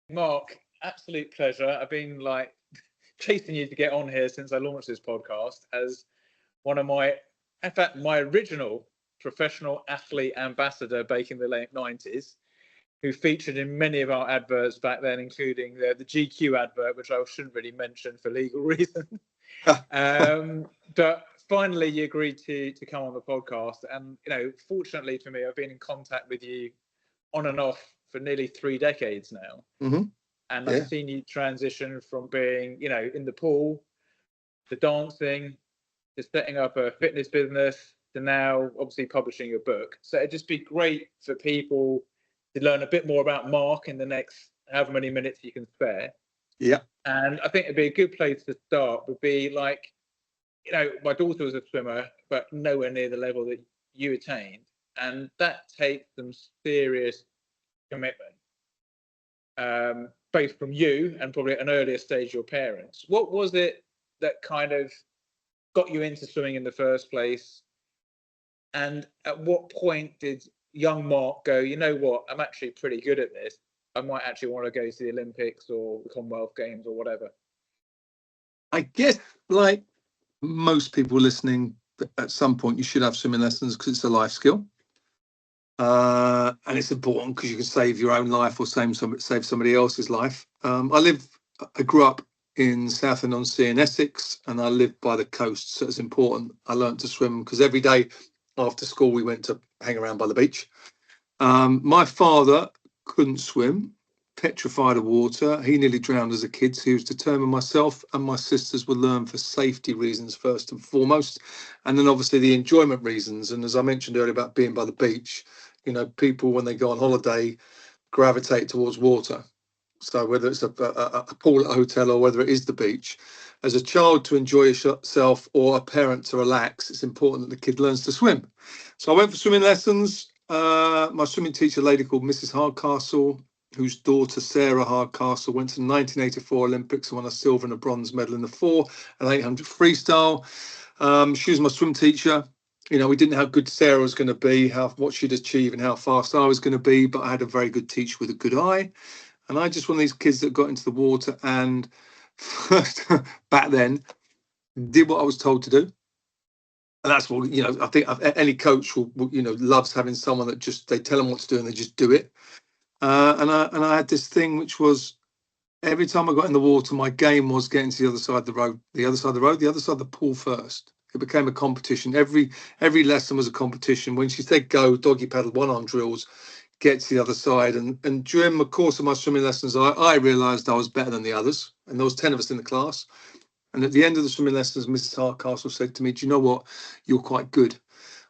Mark, absolute pleasure. I've been like chasing you to get on here since I launched this podcast as one of in fact, my original professional athlete ambassador back in the late 90s, who featured in many of our adverts back then, including the GQ advert, which I shouldn't really mention for legal reasons. But finally, you agreed to come on the podcast. And, fortunately for me, I've been in contact with you on and off for nearly 3 decades now. Mm-hmm. And I've seen you transition from being, in the pool, to dancing, to setting up a fitness business, to now obviously publishing your book. So it'd just be great for people to learn a bit more about Mark in the next however many minutes you can spare. Yeah. And I think it'd be a good place to start would be like, my daughter was a swimmer, but nowhere near the level that you attained. And that takes some serious commitment, both from you and probably at an earlier stage your parents. What was it that kind of got you into swimming in the first place? And at what point did young Mark go, you know what, I'm actually pretty good at this. I might actually want to go to the Olympics or the Commonwealth Games or whatever? I guess, like most people listening, at some point you should have swimming lessons because it's a life skill. And it's important because you can save your own life or save somebody else's life. I grew up in Southend-on-Sea in Essex, and I lived by the coast, so it's important. I learned to swim because every day after school we went to hang around by the beach. My father couldn't swim, petrified of water. He nearly drowned as a kid, so he was determined myself and my sisters would learn for safety reasons first and foremost, and then obviously the enjoyment reasons. And as I mentioned earlier about being by the beach, people when they go on holiday gravitate towards water. So whether it's a pool at a hotel or whether it is the beach, as a child to enjoy yourself or a parent to relax, it's important that the kid learns to swim. So I went for swimming lessons. My swimming teacher, a lady called Mrs. Hardcastle, whose daughter Sarah Hardcastle went to the 1984 Olympics and won a silver and a bronze medal in the 400 and 800 freestyle. She was my swim teacher. We didn't know how good Sarah was going to be, what she'd achieve and how fast I was going to be, but I had a very good teacher with a good eye. And I just one of these kids that got into the water and back then did what I was told to do. And that's what, I think any coach will loves having someone that just, they tell them what to do and they just do it. And I had this thing, which was every time I got in the water, my game was getting to the other side of the other side of the pool first. It became a competition. Every lesson was a competition. When she said go, doggy paddle, one-arm drills, get to the other side. And during the course of my swimming lessons, I realised I was better than the others. And there was 10 of us in the class. And at the end of the swimming lessons, Mrs. Hardcastle said to me, do you know what? You're quite good.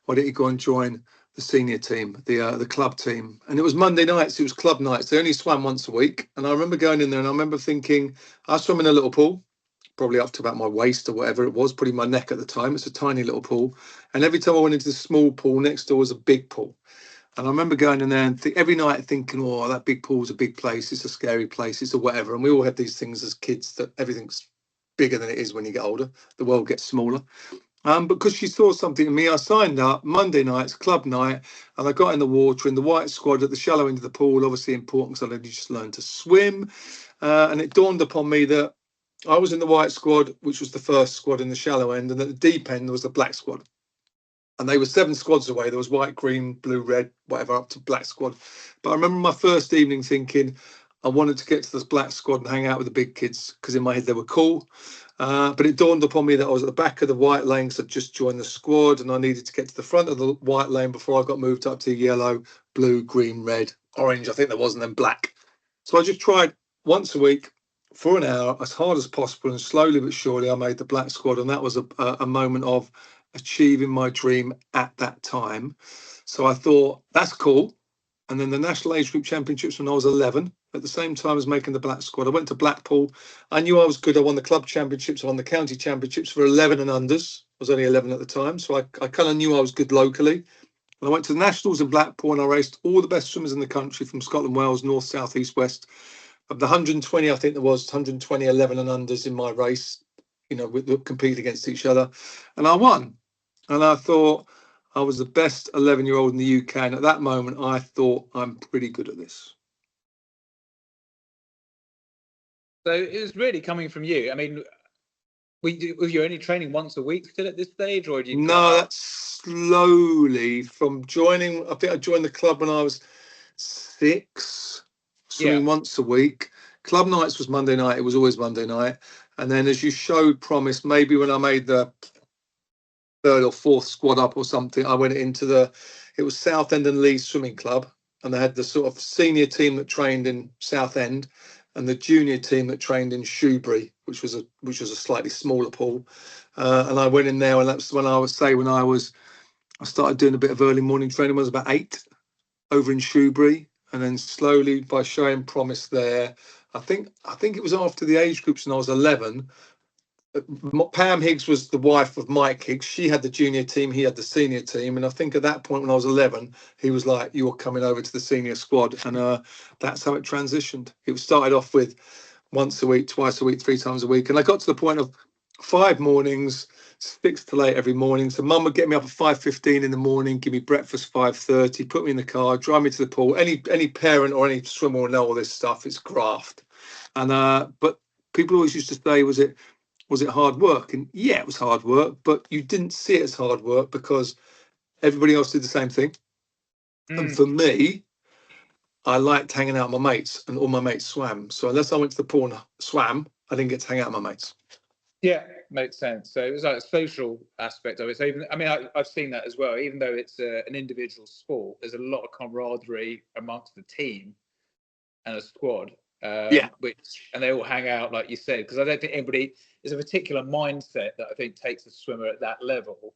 Why don't you go and join the senior team, the club team? And it was Monday nights. It was club nights. They only swam once a week. And I remember going in there and I remember thinking, I swam in a little pool, probably up to about my waist or whatever it was, probably my neck at the time. It's a tiny little pool. And every time I went into the small pool, next door was a big pool. And I remember going in there and every night thinking, oh, that big pool's a big place. It's a scary place. It's a whatever. And we all had these things as kids that everything's bigger than it is when you get older. The world gets smaller. Because she saw something in me, I signed up Monday nights, club night, and I got in the water in the white squad at the shallow end of the pool. Obviously important because I just learned to swim. And it dawned upon me that I was in the white squad, which was the first squad in the shallow end, and at the deep end there was the black squad. And they were 7 squads away. There was white, green, blue, red, whatever, up to black squad. But I remember my first evening thinking I wanted to get to this black squad and hang out with the big kids because in my head they were cool. But it dawned upon me that I was at the back of the white lane because I'd just joined the squad and I needed to get to the front of the white lane before I got moved up to yellow, blue, green, red, orange, I think there was, and then black. So I just tried once a week for an hour as hard as possible, and slowly but surely I made the black squad, and that was a moment of achieving my dream at that time. So I thought, that's cool. And then the National Age Group Championships when I was 11, at the same time as making the black squad, I went to Blackpool. I knew I was good. I won the club championships, I won the county championships for 11 and unders. I was only 11 at the time, so I kind of knew I was good locally. And I went to the Nationals in Blackpool and I raced all the best swimmers in the country from Scotland, Wales, North, South, East, West. Of the 120, I think there was 120 11 and unders in my race, we competed against each other. And I won. And I thought I was the best 11-year-old in the UK. And at that moment, I thought I'm pretty good at this. So it was really coming from you. I mean, were you only training once a week still at this stage, or did you cut No, out? that's slowly from joining. I think I joined the club when I was 6, Yeah, swimming once a week. Club nights was Monday night. It was always Monday night. And then as you showed promise, maybe when I made the 3rd or 4th squad up or something, I went into it was Southend-on-Sea swimming club. And they had the sort of senior team that trained in Southend and the junior team that trained in Shoebury, which was a slightly smaller pool. And I went in there, and that's when I started doing a bit of early morning training when I was about 8 over in Shoebury, and then slowly by showing promise there. I think it was after the age groups when I was 11. Pam Higgs was the wife of Mike Higgs. She had the junior team, he had the senior team, and I think at that point when I was 11, he was like, "You're coming over to the senior squad," and that's how it transitioned. It started off with once a week, twice a week, 3 times a week, and I got to the point of 5 mornings, 6 to 8 every morning. So Mum would get me up at 5:15 in the morning, give me breakfast 5:30, put me in the car, drive me to the pool. Any parent or any swimmer will know all this stuff. It's graft, and but people always used to say, was it hard work? And yeah, it was hard work, but you didn't see it as hard work because everybody else did the same thing. And for me, I liked hanging out with my mates, and all my mates swam. So unless I went to the pool and swam, I didn't get to hang out with my mates. yeah, makes sense. So it was like a social aspect of it. So even, I mean, I've seen that as well. Even though it's an individual sport, there's a lot of camaraderie amongst the team and a squad, Yeah. and they all hang out, like you said, because I don't think anybody, there's a particular mindset that I think takes a swimmer at that level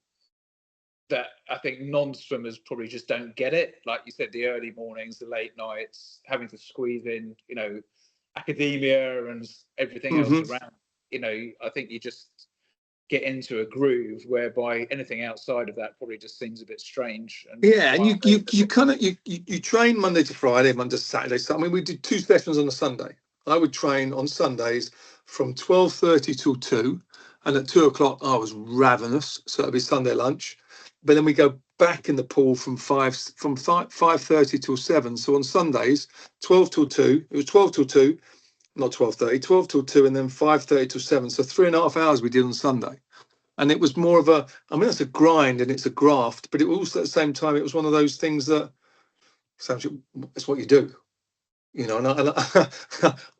that I think non-swimmers probably just don't get it. Like you said, the early mornings, the late nights, having to squeeze in, academia and everything else Hmm. around. I think you just get into a groove whereby anything outside of that probably just seems a bit strange and Yeah, and miles over. you kind of you train Monday to Friday, Monday to Saturday. So I mean, we did 2 sessions on a Sunday. I would train on Sundays from 12:30 till 2, and at 2 o'clock I was ravenous, so it'd be Sunday lunch. But then we go back in the pool from 5:30 till 7. So on Sundays, 12 till 2. It was 12 till 2, not 12:30, 12 till 2, and then 5:30 till 7. So 3.5 hours we did on Sunday. And it was more of I mean, it's a grind and it's a graft, but it was also at the same time, it was one of those things that it's what you do, And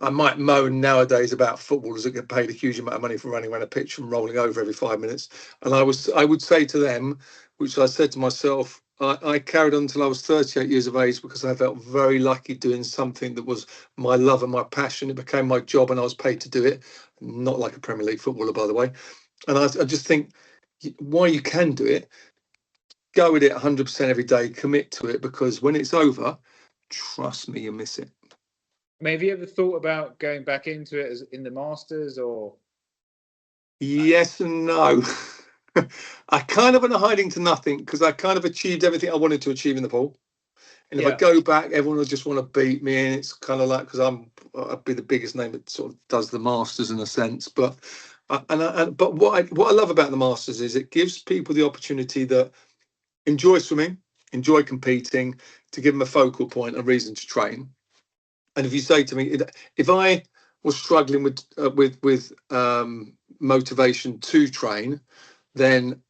I might moan nowadays about footballers that get paid a huge amount of money for running around a pitch and rolling over every 5 minutes. And I would say to them, which I said to myself, I carried on until I was 38 years of age because I felt very lucky doing something that was my love and my passion. It became my job and I was paid to do it. Not like a Premier League footballer, by the way. And I just think why you can do it, go with it 100% every day, commit to it, because when it's over, trust me, you miss it. I mean, have you ever thought about going back into it as in the Masters or? Yes and no. I kind of went hiding to nothing because I kind of achieved everything I wanted to achieve in the pool. And if I Yeah. go back, everyone will just want to beat me. And it's kind of like, because I'd be the biggest name that sort of does the Masters in a sense. But but what I love about the Masters is it gives people the opportunity that enjoy swimming, enjoy competing, to give them a focal point, a reason to train. And if you say to me, if I was struggling with motivation to train, then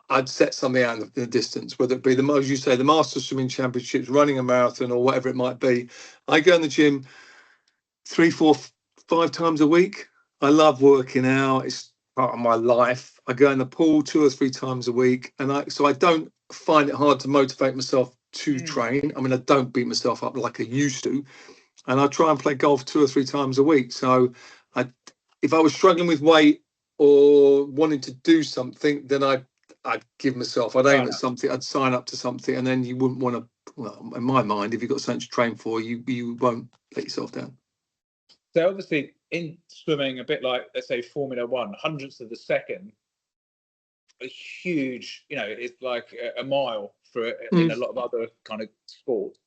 I'd set something out in the distance, whether it be as you say, the Masters Swimming Championships, running a marathon, or whatever it might be. I go in the gym 3, 4, 5 times a week. I love working out. It's part of my life. I go in the pool 2 or 3 times a week, and I don't find it hard to motivate myself to train. I mean, I don't beat myself up like I used to, and I try and play golf 2 or 3 times a week. So, if I was struggling with weight or wanting to do something, then I'd give myself. I'd aim at something. I'd sign up to something, and then you wouldn't want to. Well, in my mind, if you've got something to train for, you won't let yourself down. So obviously in swimming, a bit like, let's say, Formula One, hundredths of a second, a huge, it's like a mile in a lot of other kind of sports.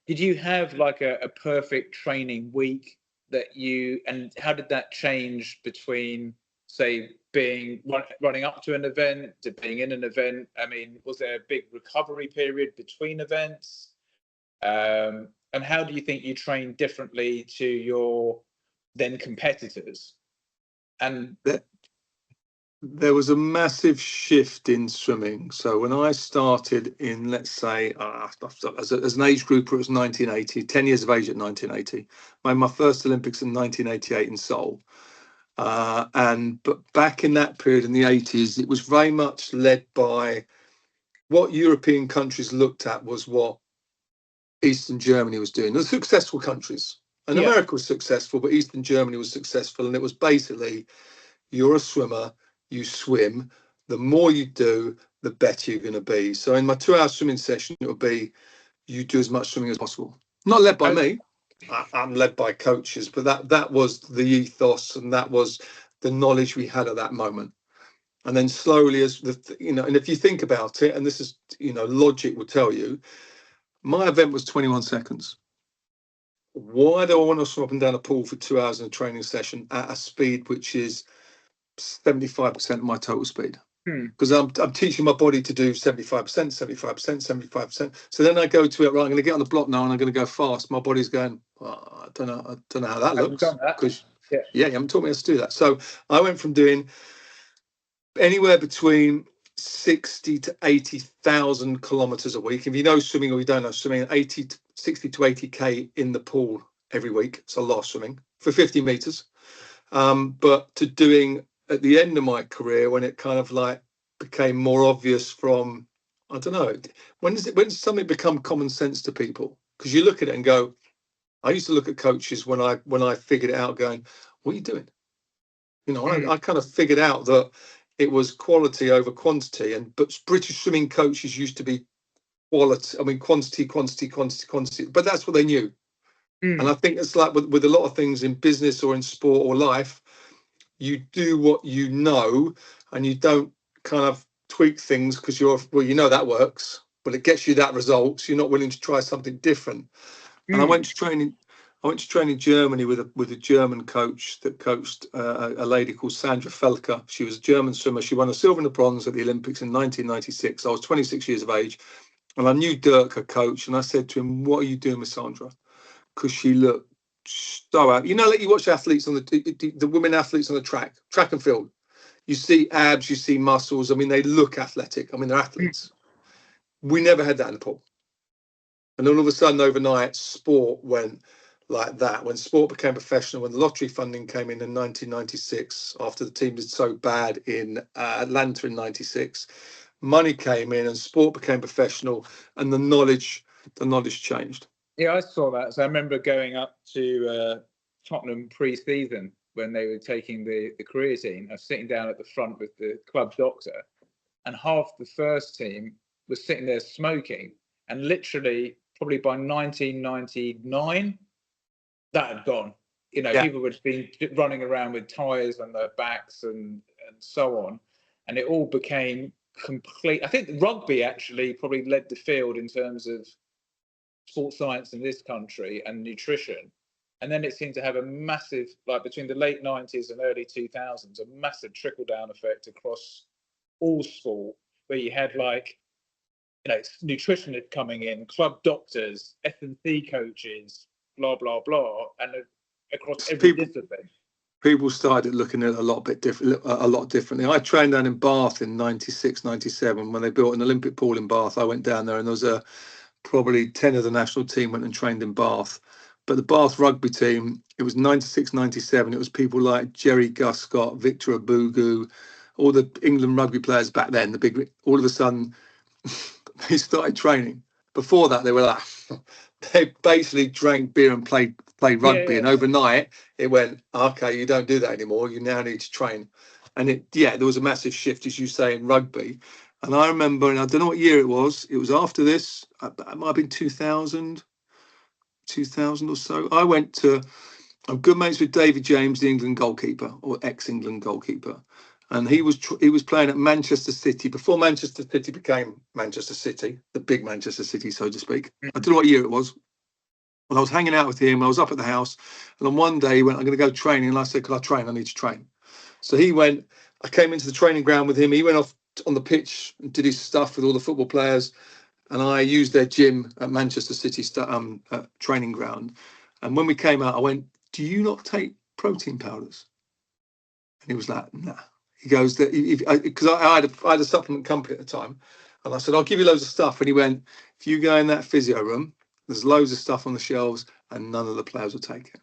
Did you have like a perfect training week and how did that change between, say, running up to an event to being in an event? I mean, was there a big recovery period between events? And how do you think you train differently to your than competitors. And there was a massive shift in swimming. So when I started in, let's say, as an age grouper, it was 1980, 10 years of age at 1980. Made my first Olympics in 1988 in Seoul. But back in that period in the 80s, it was very much led by what European countries looked at was what Eastern Germany was doing. The successful countries. And America was successful, but Eastern Germany was successful. And it was basically, you're a swimmer, you swim. The more you do, the better you're going to be. So in my 2-hour swimming session, it would be, you do as much swimming as possible. Not led by me. I'm led by coaches, but that was the ethos, and that was the knowledge we had at that moment. And then slowly, as and if you think about it, and this is, logic will tell you, my event was 21 seconds. Why do I want to swim up and down a pool for 2 hours in a training session at a speed which is 75% of my total speed? Because I'm teaching my body to do 75%, 75%, 75%. So then I go to it, right, I'm going to get on the block now and I'm going to go fast. My body's going, I don't know how that looks. Because you haven't taught me how to do that. So I went from doing anywhere between 60 to 80,000 kilometers a week. If you know swimming or you don't know swimming, 60 to 80K in the pool every week. It's a lot of swimming for 50 meters. But to doing at the end of my career, when it kind of like became more obvious from, I don't know, when does something become common sense to people? Because you look at it and go, I used to look at coaches when I figured it out going, what are you doing? I kind of figured out that it was quality over quantity, but British swimming coaches used to be quality. I mean, quantity, but that's what they knew. And I think it's like with a lot of things in business or in sport or life, you do what you know, and you don't kind of tweak things because that works, but it gets you that result. So you're not willing to try something different. And I went to train in Germany with a German coach that coached a lady called Sandra Felker. She was a German swimmer. She won a silver and a bronze at the Olympics in 1996. I was 26 years of age, and I knew Dirk, her coach, and I said to him, "What are you doing with Sandra?" Because she looked so out. Like you watch athletes on the women athletes on the track and field. You see abs, you see muscles. I mean, they look athletic. I mean, they're athletes. We never had that in the pool. And all of a sudden, overnight, sport went like that. When sport became professional, when the lottery funding came in 1996, after the team did so bad in Atlanta in 96, money came in and sport became professional, and the knowledge changed. Yeah, I saw that. So I remember going up to Tottenham pre-season when they were taking the career team. I was sitting down at the front with the club doctor, and half the first team was sitting there smoking. And literally, probably by 1999, that had gone. People would have been running around with tyres on their backs and so on. And it all became complete. I think rugby actually probably led the field in terms of sports science in this country and nutrition. And then it seemed to have a massive, like between the late 90s and early 2000s, a massive trickle-down effect across all sport, where you had nutritionists coming in, club doctors, S&C coaches, blah, blah, blah, and across every discipline. People started looking at it a lot differently. I trained down in Bath in 96, 97. When they built an Olympic pool in Bath, I went down there, and there was probably 10 of the national team went and trained in Bath. But the Bath rugby team, it was 96, 97. It was people like Jerry Guscott, Victor Abugu, all the England rugby players back then, all of a sudden, they started training. Before that, they were like, they basically drank beer and played rugby. And overnight, it went, okay, you don't do that anymore. You now need to train. And there was a massive shift, as you say, in rugby. And I remember, and I don't know what year it was after this, it might have been 2000 or so. I went to, I'm good mates with David James, the England goalkeeper, or ex-England goalkeeper. And he was playing at Manchester City before Manchester City became Manchester City, the big Manchester City, so to speak. I don't know what year it was. And I was hanging out with him. I was up at the house. And on one day he went, I'm going to go training. And I said, can I train? I need to train. So he went, I came into the training ground with him. He went off on the pitch and did his stuff with all the football players. And I used their gym at Manchester City training ground. And when we came out, I went, do you not take protein powders. And he was like, nah. He goes, because I had a supplement company at the time. And I said, I'll give you loads of stuff. And he went, if you go in that physio room, there's loads of stuff on the shelves and none of the players will take it.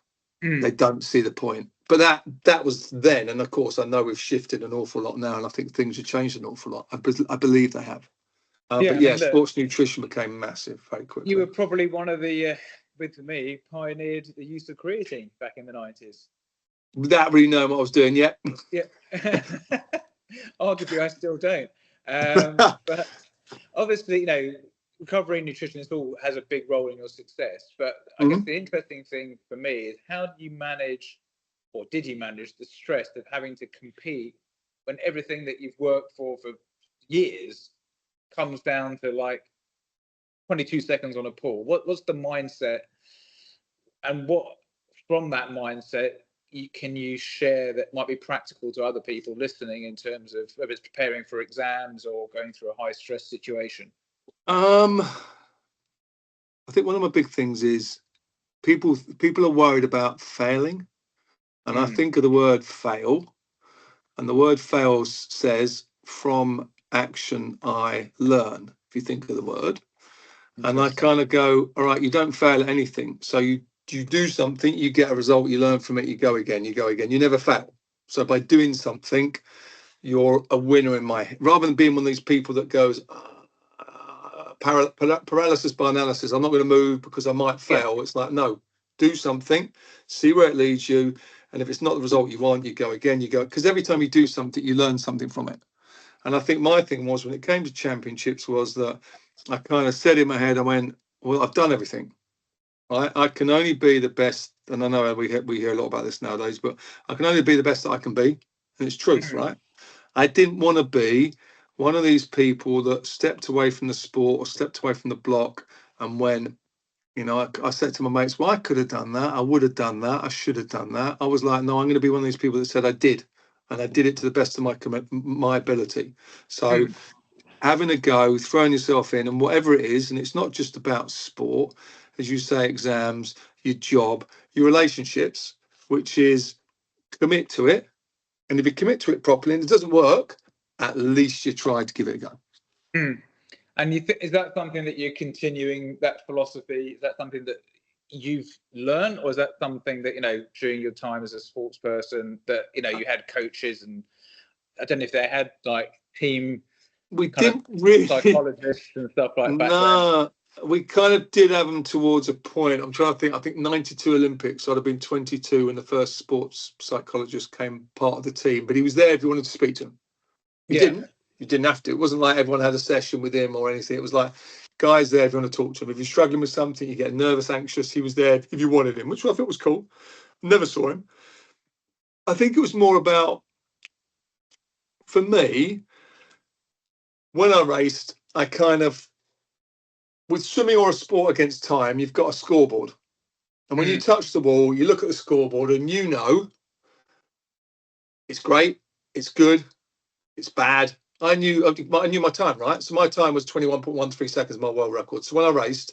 They don't see the point. But that was then. And of course, I know we've shifted an awful lot now. And I think things have changed an awful lot. I believe they have. But yeah, sports nutrition became massive very quickly. You were probably one of the, with me, pioneered the use of creatine back in the 90s. Without really knowing what I was doing yet. Yeah. Arguably, I still don't. But obviously, recovery nutrition has a big role in your success. But I guess the interesting thing for me is, how do you manage, or did you manage, the stress of having to compete when everything that you've worked for years comes down to like 22 seconds on a pull? What's the mindset, and what from that mindset can you share that might be practical to other people listening in terms of whether it's preparing for exams or going through a high stress situation? I think one of my big things is people are worried about failing, and I think of the word fail, and the word fail says from action I learn. If you think of the word, and I kind of go, all right, you don't fail at anything, so you do something, you get a result, you learn from it, you go again, you never fail. So by doing something, you're a winner in my head, rather than being one of these people that goes paralysis by analysis. I'm not going to move because I might fail. It's like, no, do something, see where it leads you, and if it's not the result you want, you go again, because every time you do something, you learn something from it. And I think my thing was, when it came to championships, was that I kind of said in my head, I went, well, I've done everything. I can only be the best, and I know we hear a lot about this nowadays, but I can only be the best that I can be, and it's truth, right? I didn't want to be one of these people that stepped away from the sport or stepped away from the block and went, I said to my mates, well, I could have done that, I would have done that, I should have done that. I was like, no, I'm going to be one of these people that said I did, and I did it to the best of my ability. So having a go, throwing yourself in, and whatever it is, and it's not just about sport, as you say, exams, your job, your relationships, which is commit to it. And if you commit to it properly and it doesn't work, at least you tried to give it a go. And is that something that you're continuing, that philosophy? Is that something that you've learned, or is that something that, during your time as a sports person, that, you had coaches, and I don't know if they had like team, we didn't really, psychologists and stuff like that. No, we kind of did have them towards a point. I'm trying to think. I think 92 Olympics, I'd have been 22 when the first sports psychologist came part of the team. But he was there if you wanted to speak to him. You didn't have to. It wasn't like everyone had a session with him or anything. It was like, guys there if you want to talk to him. If you're struggling with something, you get nervous, anxious, he was there if you wanted him, which I thought was cool. Never saw him. I think it was more about, for me, when I raced, I kind of, with swimming or a sport against time, you've got a scoreboard. And when you touch the wall, you look at the scoreboard and it's great, it's good, it's bad. I knew my time, right? So my time was 21.13 seconds, my world record. So when I raced,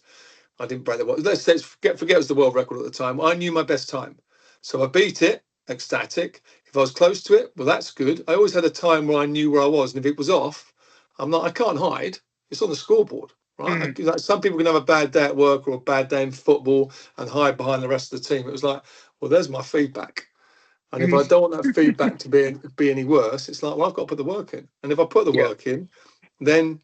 I didn't break the world. Let's say forget it was the world record at the time. I knew my best time. So I beat it, ecstatic. If I was close to it, well, that's good. I always had a time where I knew where I was. And if it was off, I can't hide. It's on the scoreboard, right? Like some people can have a bad day at work or a bad day in football and hide behind the rest of the team. It was like, well, there's my feedback. And if I don't want that feedback to be any worse, it's like, well, I've got to put the work in. And if I put the work in, then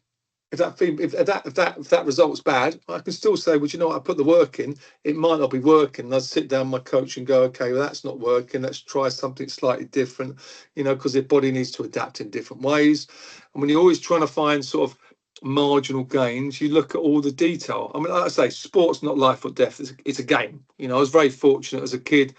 if that result's bad, I can still say, well, you know what, I put the work in. It might not be working. And I'd sit down with my coach and go, okay, well, that's not working. Let's try something slightly different, because their body needs to adapt in different ways. And when you're always trying to find sort of marginal gains, you look at all the detail. I mean, like I say, sport's not life or death. It's a game. I was very fortunate as a kid.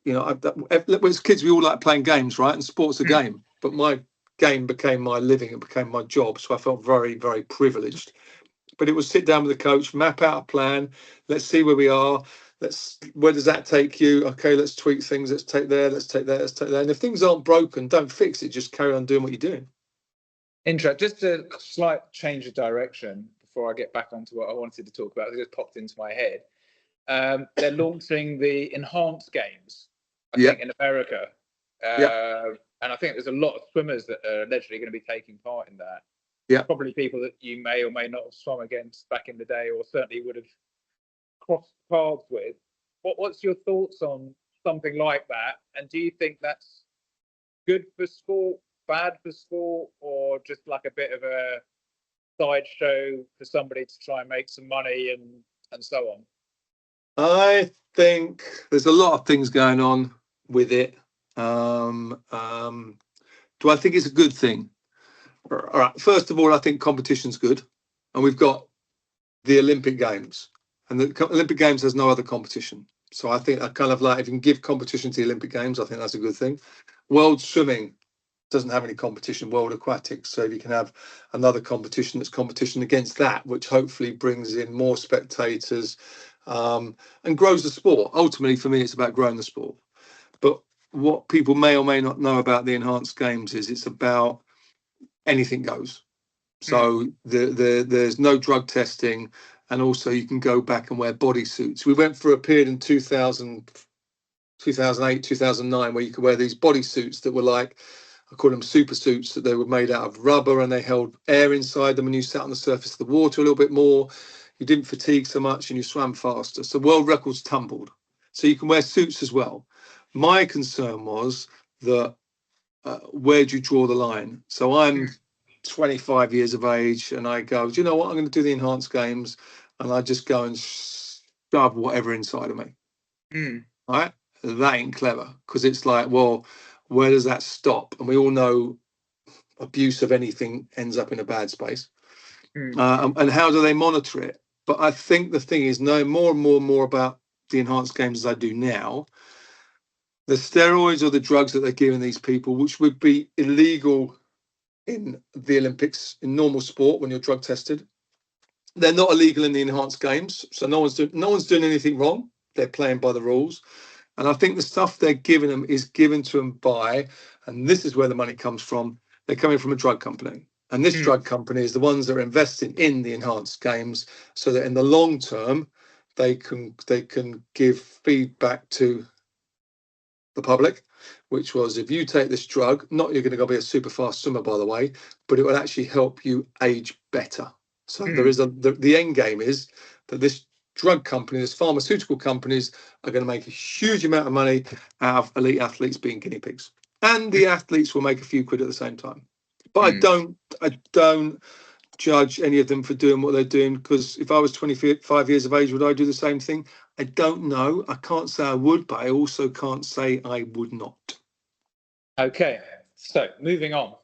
As kids, we all like playing games, right? And sport's a game. But my game became my living. It became my job. So I felt very, very privileged. But it was sit down with the coach, map out a plan. Let's see where we are. Where does that take you? Okay, let's tweak things. Let's take there. Let's take there. Let's take there. And if things aren't broken, don't fix it. Just carry on doing what you're doing. Interesting. Just a slight change of direction before I get back onto what I wanted to talk about. It just popped into my head. They're launching the enhanced games. I think, in America. Yeah. And I think there's a lot of swimmers that are allegedly going to be taking part in that. Yeah. Probably people that you may or may not have swum against back in the day, or certainly would have crossed paths with. What's your thoughts on something like that? And do you think that's good for sport, bad for sport, or just like a bit of a sideshow for somebody to try and make some money and so on? I think there's a lot of things going on with it. Do I think it's a good thing? All right. First of all, I think competition's good, and we've got the Olympic Games, and the Olympic Games has no other competition. So I think I kind of like, if you can give competition to the Olympic Games, I think that's a good thing. World swimming doesn't have any competition, world aquatics. So if you can have another competition that's competition against that, which hopefully brings in more spectators and grows the sport. Ultimately, for me, it's about growing the sport. But what people may or may not know about the enhanced games is it's about anything goes. So there's no drug testing, and also you can go back and wear bodysuits. We went through a period in 2008, 2009, where you could wear these bodysuits that were like, I call them super suits, that they were made out of rubber and they held air inside them, and you sat on the surface of the water a little bit more. You didn't fatigue so much and you swam faster. So world records tumbled. So you can wear suits as well. My concern was that where do you draw the line? So I'm 25 years of age and I go, do you know what? I'm going to do the enhanced games, and I just go and shove whatever inside of me. All right. That ain't clever, because it's like, well, where does that stop? And we all know abuse of anything ends up in a bad space. And how do they monitor it? But I think the thing is, knowing more and more and more about the enhanced games as I do now, the steroids or the drugs that they're giving these people, which would be illegal in the Olympics in normal sport when you're drug tested, they're not illegal in the enhanced games. So no one's doing anything wrong. They're playing by the rules. And I think the stuff they're giving them is given to them by, and this is where the money comes from, they're coming from a drug company. And this drug company is the ones that are investing in the enhanced games, so that in the long term, they can give feedback to the public, which was, if you take this drug, not you're going to go be a super fast swimmer, by the way, but it will actually help you age better. So there is the end game is that this drug company, this pharmaceutical companies, are going to make a huge amount of money out of elite athletes being guinea pigs, and the athletes will make a few quid at the same time. But I don't judge any of them for doing what they're doing, because if I was 25 years of age, would I do the same thing? I don't know. I can't say I would, but I also can't say I would not. Okay, so moving on.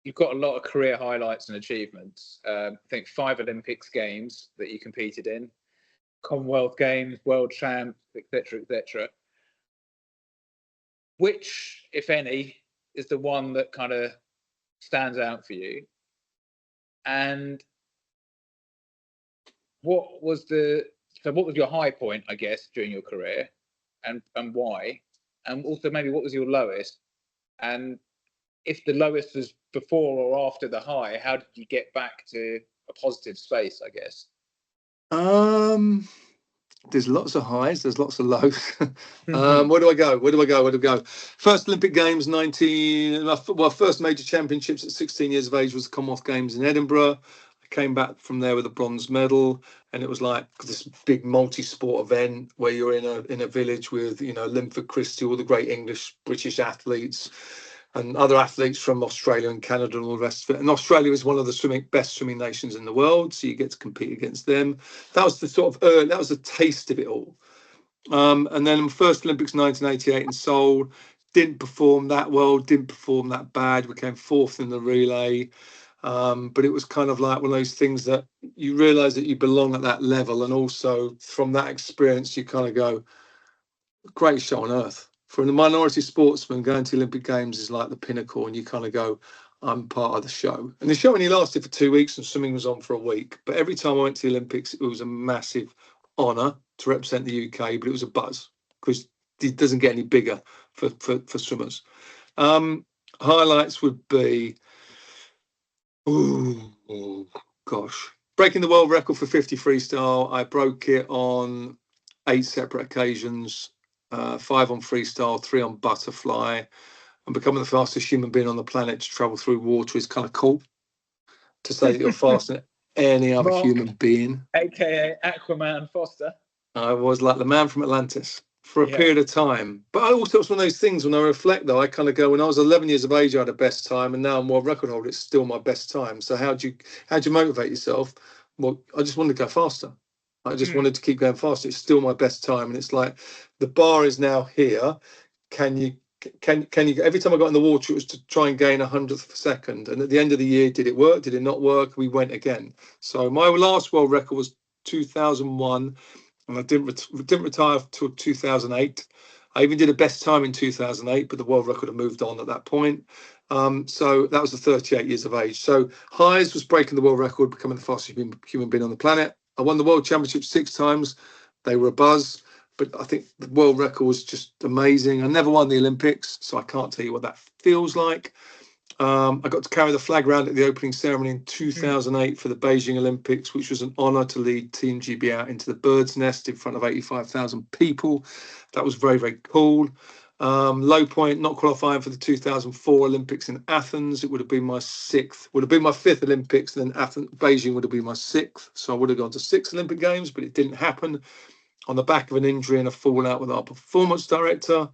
You've got a lot of career highlights and achievements. I think 5 Olympics games that you competed in, Commonwealth Games, World Champs, etc., etc. Which, if any, is the one that kind of stands out for you? And what was your high point, I guess, during your career, and why? And also maybe what was your lowest? And if the lowest was before or after the high, how did you get back to a positive space, I guess? There's lots of highs, there's lots of lows. Where do I go? First Olympic Games, first major championships at 16 years of age was the Commonwealth Games in Edinburgh. I came back from there with a bronze medal, and it was like this big multi-sport event where you're in a village with, Linford Christie, all the great English, British athletes, and other athletes from Australia and Canada and all the rest of it. And Australia is one of the best swimming nations in the world, so you get to compete against them. That was the sort of that was the taste of it all. And then first Olympics 1988 in Seoul, didn't perform that well, didn't perform that bad. We came 4th in the relay. But it was kind of like one of those things that you realise that you belong at that level, and also from that experience you kind of go, great show on earth. For a minority sportsman, going to the Olympic Games is like the pinnacle, and you kind of go, I'm part of the show. And the show only lasted for 2 weeks and swimming was on for a week. But every time I went to the Olympics, it was a massive honour to represent the UK, but it was a buzz because it doesn't get any bigger for swimmers. Highlights would be, breaking the world record for 50 freestyle. I broke it on 8 separate occasions. 5 on freestyle, 3 on butterfly, and becoming the fastest human being on the planet to travel through water is kind of cool. To say that you're faster than any other Mark, human being. aka Aquaman Foster. I was like the man from Atlantis for a Yeah. period of time. But I also, it's one of those things when I reflect, though, I kind of go, when I was 11 years of age, I had a best time, and now I'm world record holder. It's still my best time. So how do you motivate yourself? Well, I just wanted to go faster. I just wanted to keep going faster. It's still my best time, and it's like the bar is now here. Can you every time I got in the water, it was to try and gain 100th of a second. And at the end of the year, did it work? Did it not work? We went again. So my last world record was 2001, and I didn't retire till 2008. I even did a best time in 2008, but the world record had moved on at that point. So that was the 38 years of age. So highs was breaking the world record, becoming the fastest human being on the planet. I won the world championship 6 times. They were a buzz. But I think the world record was just amazing. I never won the Olympics, so I can't tell you what that feels like. I got to carry the flag around at the opening ceremony in 2008 for the Beijing Olympics, which was an honour to lead Team GB out into the bird's nest in front of 85,000 people. That was very, very cool. Low point, not qualifying for the 2004 Olympics in Athens. It would have been my 5th Olympics. Then Beijing would have been my 6th. So I would have gone to 6 Olympic Games, but it didn't happen, on the back of an injury and a fallout with our performance director.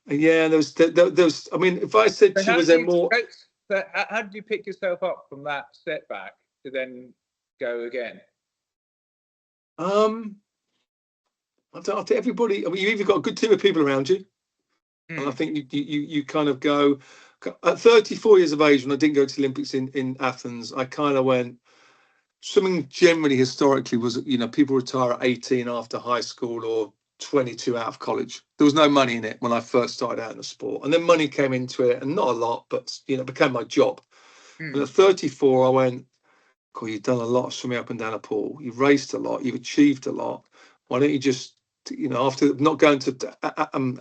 Yeah, there's. I mean, if I said to you, was there more? So how did you pick yourself up from that setback to then go again? I think everybody. I mean, you either got a good team of people around you, and I think you kind of go. At 34 years of age, when I didn't go to the Olympics in Athens, I kind of went. Swimming generally historically was, people retire at 18 after high school or 22 out of college. There was no money in it when I first started out in the sport, and then money came into it, and not a lot, but it became my job. And at 34, I went, "Cool, you've done a lot of swimming up and down a pool. You've raced a lot. You've achieved a lot. Why don't you just, after not going to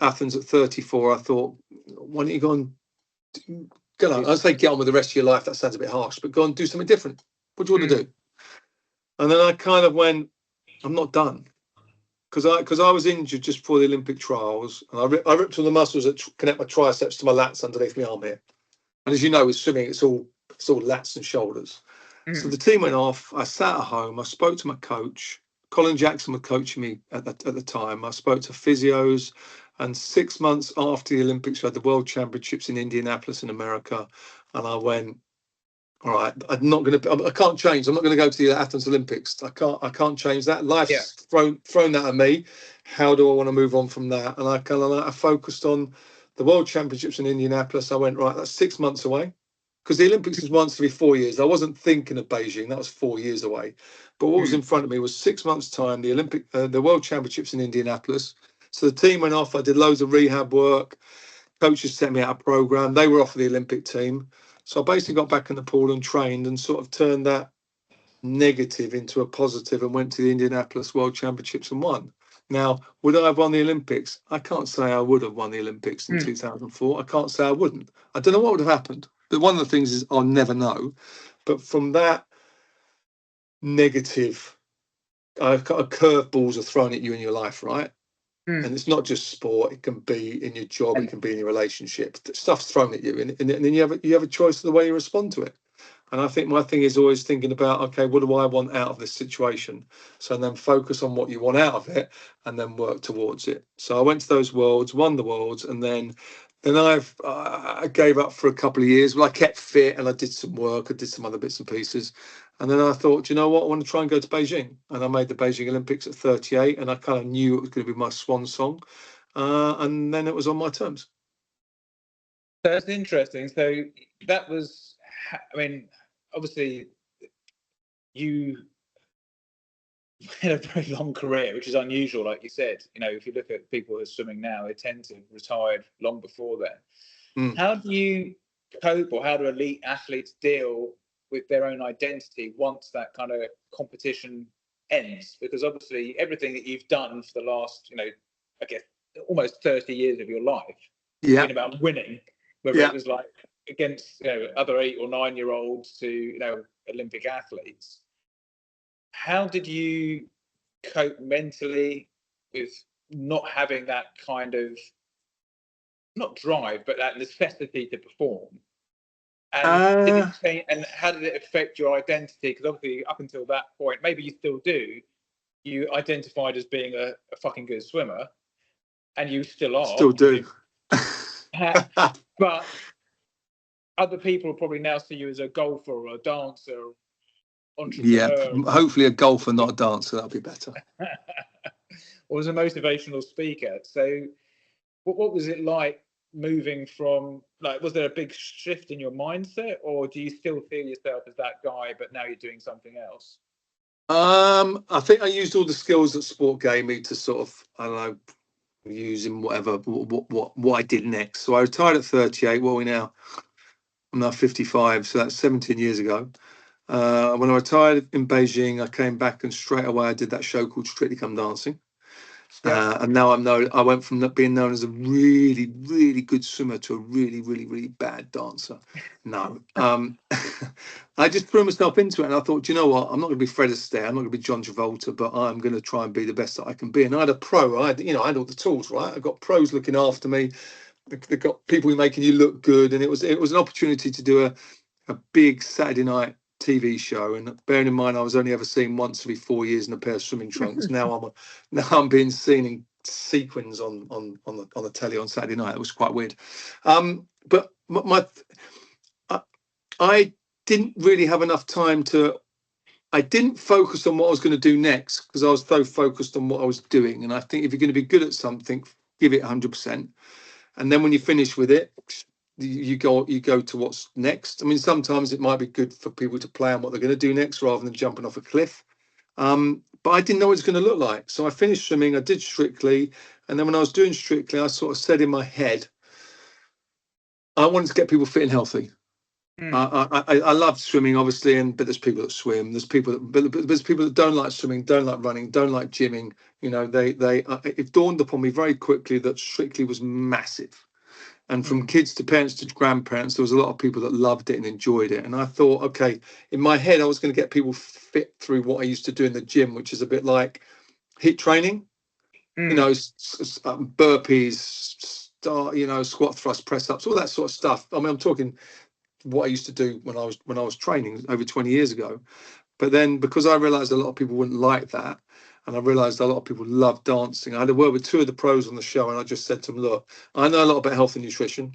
Athens at 34, I thought, why don't you go and I'd say get on with the rest of your life. That sounds a bit harsh, but go and do something different. What do you want to do?" And then I kind of went, I'm not done, because I was injured just before the Olympic trials, and I ripped all the muscles that connect my triceps to my lats underneath my arm here. And as you know, with swimming, it's all lats and shoulders. So the team went off. I sat at home. I spoke to my coach. Colin Jackson was coaching me at the time. I spoke to physios, and 6 months after the Olympics, we had the World Championships in Indianapolis in America, and I went, all right, I can't change. I'm not going to go to the Athens Olympics. I can't change that. Life's thrown that at me. How do I want to move on from that? And I focused on the World Championships in Indianapolis. I went, right, that's 6 months away, because the Olympics is once every 4 years. I wasn't thinking of Beijing. That was 4 years away. But what was in front of me was 6 months' time, the World Championships in Indianapolis. So the team went off. I did loads of rehab work. Coaches sent me out a program. They were off of the Olympic team. So I basically got back in the pool and trained, and sort of turned that negative into a positive, and went to the Indianapolis World Championships and won. Now, would I have won the Olympics? I can't say I would have won the Olympics in 2004. I can't say I wouldn't. I don't know what would have happened. But one of the things is I'll never know. But from that negative, I've got curveballs are thrown at you in your life, right? And it's not just sport. It can be in your job. It can be in your relationship. Stuff's thrown at you, and then you have a choice of the way you respond to it. And I think my thing is always thinking about, okay, what do I want out of this situation? So then focus on what you want out of it, and then work towards it. So I went to those worlds, won the worlds, and then I gave up for a couple of years. Well, I kept fit and I did some work. I did some other bits and pieces. And then I thought, you know what? I want to try and go to Beijing. And I made the Beijing Olympics at 38, and I kind of knew it was going to be my swan song. And then it was on my terms. That's interesting. So that was, I mean, obviously you had a very long career, which is unusual, like you said. If you look at people who are swimming now, they tend to have retired long before then. How do you cope, or how do elite athletes deal with their own identity once that kind of competition ends? Because obviously everything that you've done for the last, I guess almost 30 years of your life has been about winning, whether it was like against other 8 or 9 year olds to Olympic athletes. How did you cope mentally with not having that kind of, not drive, but that necessity to perform? And did it change? And how did it affect your identity? Because obviously, up until that point, maybe you still do, you identified as being a fucking good swimmer, and you still are. Still do. But other people probably now see you as a golfer or a dancer, entrepreneur. Yeah, hopefully a golfer, not a dancer. That'll be better. Or as a motivational speaker. So what was it like moving from, like, was there a big shift in your mindset, or do you still feel yourself as that guy, but now you're doing something else? I think I used all the skills that sport gave me to sort of, I don't know, use in whatever, what I did next. So I retired at 38. What are we now? I'm now 55. So that's 17 years ago. When I retired in Beijing, I came back and straight away I did that show called Strictly Come Dancing. And now I went from being known as a really, really good swimmer to a really, really, really bad dancer. No, I just threw myself into it, and I thought, you know what? I'm not going to be Fred Astaire. I'm not going to be John Travolta, but I'm going to try and be the best that I can be. And I had a pro. I had all the tools, right? I got pros looking after me. They got people making you look good, and it was an opportunity to do a big Saturday night TV show. And bearing in mind I was only ever seen once every 4 years in a pair of swimming trunks. Now I'm being seen in sequins on the telly on Saturday night. It was quite weird. But I didn't really have enough time I didn't focus on what I was going to do next, because I was so focused on what I was doing. And I think if you're going to be good at something, give it 100%. And then when you finish with it, you go to what's next. I mean, sometimes it might be good for people to plan what they're going to do next rather than jumping off a cliff. But I didn't know what it's going to look like. So I finished swimming, I did Strictly. And then when I was doing Strictly, I sort of said in my head, I wanted to get people fit and healthy. I love swimming, obviously, but there's people that swim. There's people that don't like swimming, don't like running, don't like gymming. You know, it dawned upon me very quickly that Strictly was massive. And from kids to parents to grandparents, there was a lot of people that loved it and enjoyed it. And I thought, okay, in my head, I was going to get people fit through what I used to do in the gym, which is a bit like HIIT training, you know, burpees, squat, thrust, press ups, all that sort of stuff. I mean, I'm talking what I used to do when I was training over 20 years ago. But then because I realized a lot of people wouldn't like that, and I realized a lot of people love dancing, I had a word with two of the pros on the show, and I just said to them, look, I know a lot about health and nutrition.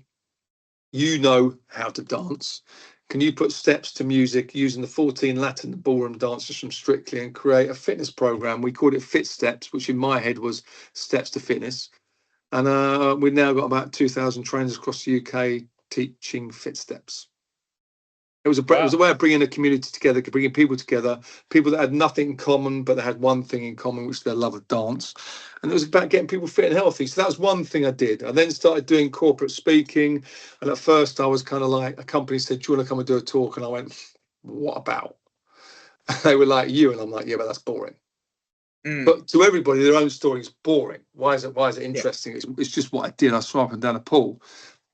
You know how to dance. Can you put steps to music using the 14 Latin ballroom dancers from Strictly and create a fitness program? We called it Fit Steps, which in my head was Steps to Fitness. And we've now got about 2,000 trainers across the UK teaching Fit Steps. It was a way of bringing a community together, bringing people together, people that had nothing in common, but they had one thing in common, which is their love of dance. And it was about getting people fit and healthy. So that was one thing I did. I then started doing corporate speaking. And at first I was kind of like, a company said, do you want to come and do a talk? And I went, what about? And they were like, you. And I'm like, yeah, but that's boring. But to everybody, their own story is boring. Why is it interesting? Yeah. It's just what I did. I swam up and down a pool.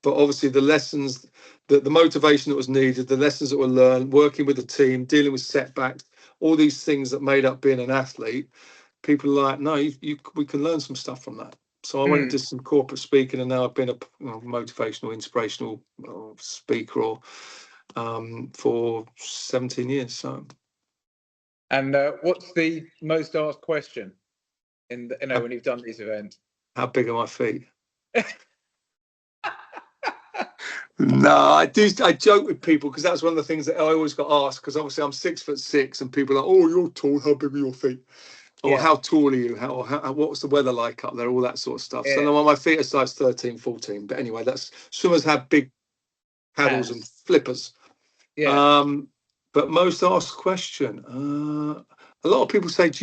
But obviously the lessons, the motivation that was needed, the lessons that were learned, working with the team, dealing with setbacks, all these things that made up being an athlete, people are like, no, we can learn some stuff from that. So I went into some corporate speaking, and now I've been a motivational, inspirational speaker for 17 years. So. And what's the most asked question when you've done these events? How big are my feet? No, I joke with people, because that's one of the things that I always got asked, because obviously I'm 6'6", and people are like, oh, you're tall, how big are your feet? Or how tall are you? What's the weather like up there? All that sort of stuff. Yeah. So now my feet are size 13, 14. But anyway, swimmers have big paddles and flippers. Yeah. But most asked question, a lot of people say, did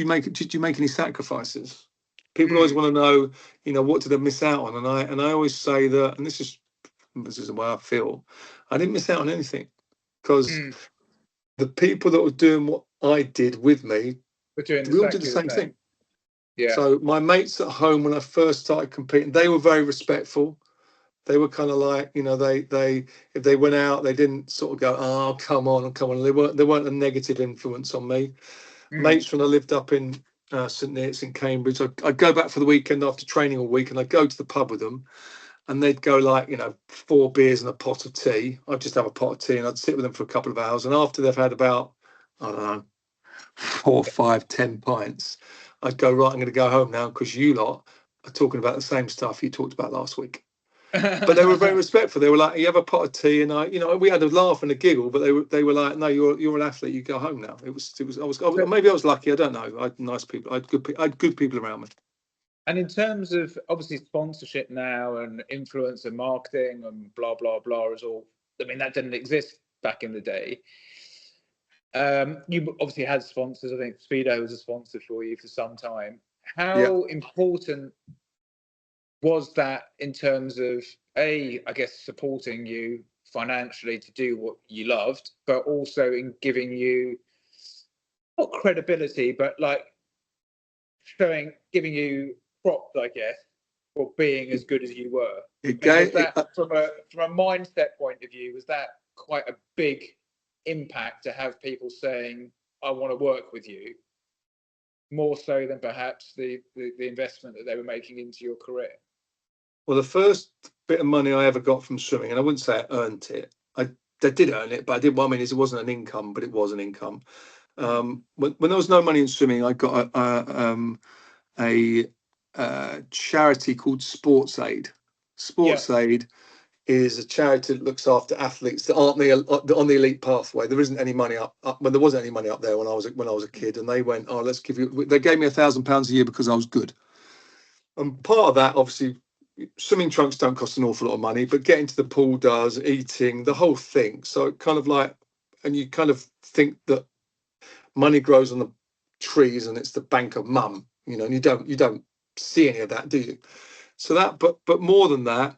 you make any sacrifices? People always want to know, what did I miss out on? And I always say that, and this is the way I feel, I didn't miss out on anything, because the people that were doing what I did with me, we all did the same thing. Yeah. So my mates at home, when I first started competing, they were very respectful. They were kind of like, they if they went out, they didn't sort of go, oh, come on. They weren't a negative influence on me. Mates when I lived up in St Neots in Cambridge. I'd go back for the weekend after training all week, and I'd go to the pub with them, and they'd go like, 4 beers and a pot of tea. I'd just have a pot of tea, and I'd sit with them for a couple of hours. And after they've had about, I don't know, 4, 5, 10 pints, I'd go, right, I'm going to go home now because you lot are talking about the same stuff you talked about last week. But they were very respectful. They were like, you have a pot of tea, and we had a laugh and a giggle, but they were like, no, you're an athlete, you go home now. Maybe I was lucky, I don't know. I had nice people, I had good people around me. And in terms of obviously sponsorship now and influencer marketing and blah blah blah is all. I mean, that didn't exist back in the day. You obviously had sponsors. I think Speedo was a sponsor for you for some time. How important was that in terms of I guess supporting you financially to do what you loved, but also in giving you not credibility, but like giving you props, I guess, for being as good as you were. From a mindset point of view, was that quite a big impact to have people saying, I want to work with you, more so than perhaps the investment that they were making into your career? Well, the first bit of money I ever got from swimming, and I wouldn't say I earned it. I did earn it, but I did. What I mean is, it wasn't an income, but it was an income. When there was no money in swimming, I got a charity called Sports Aid. Sports Aid is a charity that looks after athletes that aren't on the elite pathway. There isn't any money up when there wasn't any money up there when I was a kid, and they went, oh, let's give you. They gave me £1,000 a year because I was good, and part of that, obviously, swimming trunks don't cost an awful lot of money, but getting to the pool does, eating, the whole thing. So it kind of like, and you kind of think that money grows on the trees and it's the bank of mum, and you don't see any of that, do you? So that, but more than that,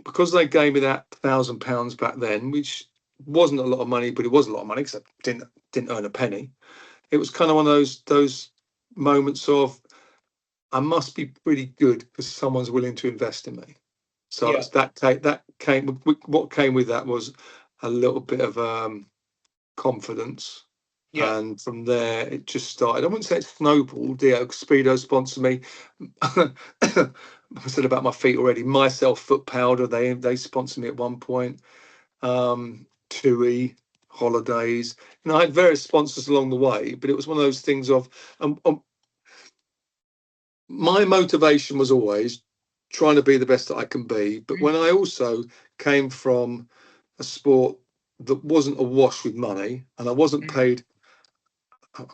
because they gave me that £1,000 back then, which wasn't a lot of money, but it was a lot of money because I didn't earn a penny. It was kind of one of those moments of, I must be pretty good because someone's willing to invest in me. So what came with that was a little bit of confidence. And from there, it just started. I wouldn't say it snowballed. Speedo sponsored me. I said about my feet already. Myself foot powder. They sponsored me at one point. TUI holidays. I had various sponsors along the way, but it was one of those things of my motivation was always trying to be the best that I can be. But when I also came from a sport that wasn't awash with money, and I wasn't paid a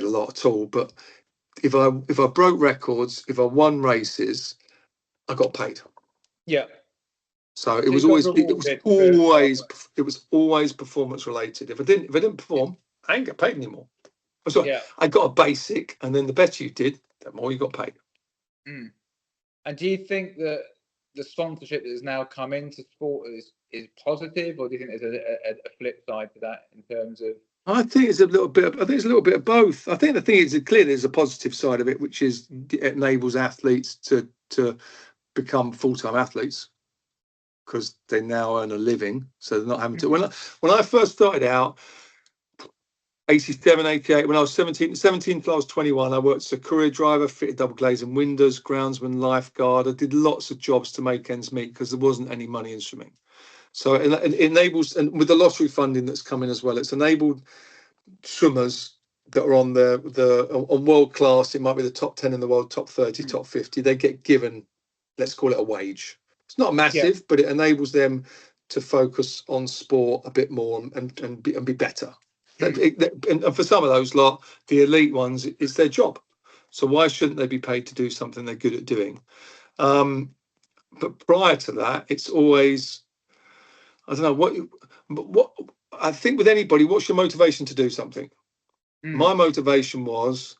lot at all, but if I broke records, if I won races, I got paid. So it was always performance related. If I didn't perform, I didn't get paid anymore. I got a basic, and then the better you did, the more you got paid. And do you think that the sponsorship that has now come into sport is positive, or do you think there's a flip side to that in terms of? I think it's a little bit of both. I think the thing is, clearly there's a positive side of it, which is it enables athletes to become full-time athletes because they now earn a living, so they're not having to. When I first started out, 87, 88, when I was 17 till I was 21, I worked as a courier driver, fitted double glazing windows, groundsman, lifeguard. I did lots of jobs to make ends meet because there wasn't any money in swimming. So it enables, and with the lottery funding that's coming as well, it's enabled swimmers that are on on world class. It might be the top 10 in the world, top 30, top 50. They get given, let's call it a wage. It's not massive, but it enables them to focus on sport a bit more and be better. And for some of those lot, the elite ones, it's their job. So why shouldn't they be paid to do something they're good at doing? But prior to that, it's always, I don't know what I think with anybody. What's your motivation to do something? My motivation was,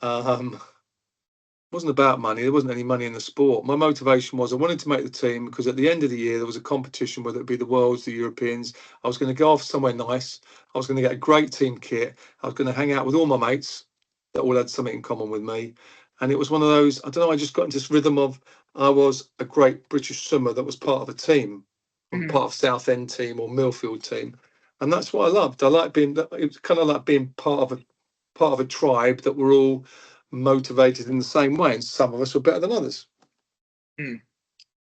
wasn't about money. There wasn't any money in the sport. My motivation was I wanted to make the team because at the end of the year there was a competition, whether it be the Worlds, the Europeans. I was going to go off somewhere nice. I was going to get a great team kit. I was going to hang out with all my mates that all had something in common with me. And it was one of those, I don't know, I just got into this rhythm of I was a great British swimmer that was part of a team, part of Southend team or Millfield team. And that's what I loved. I like being, it was kind of like being part of a tribe that were all motivated in the same way, and some of us were better than others.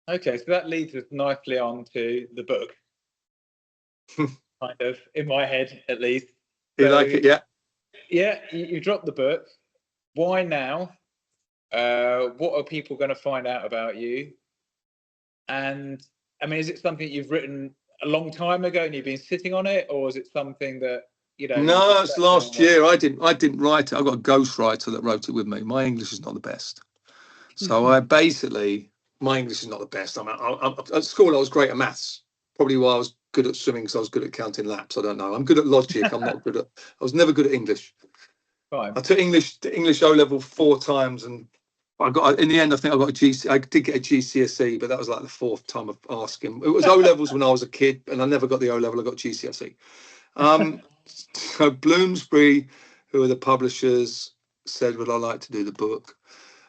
Okay, so that leads us nicely on to the book. Kind of, in my head at least. You like it, yeah? Yeah, you dropped the book. Why now? What are people going to find out about you? And I mean, is it something you've written a long time ago and you've been sitting on it, or is it something that No, it's last year. I didn't write it. I got a ghostwriter that wrote it with me. My English is not the best, so my English is not the best. I'm at school. I was great at maths. Probably why I was good at swimming, because I was good at counting laps. I don't know. I'm good at logic. I'm not good at. I was never good at English. Fine. I took English O level 4 times, and I got, in the end, I think I got a GC. I did get a GCSE, but that was like the 4th time of asking. It was O levels when I was a kid, and I never got the O level. I got GCSE. So Bloomsbury, who are the publishers, said, would I like to do the book?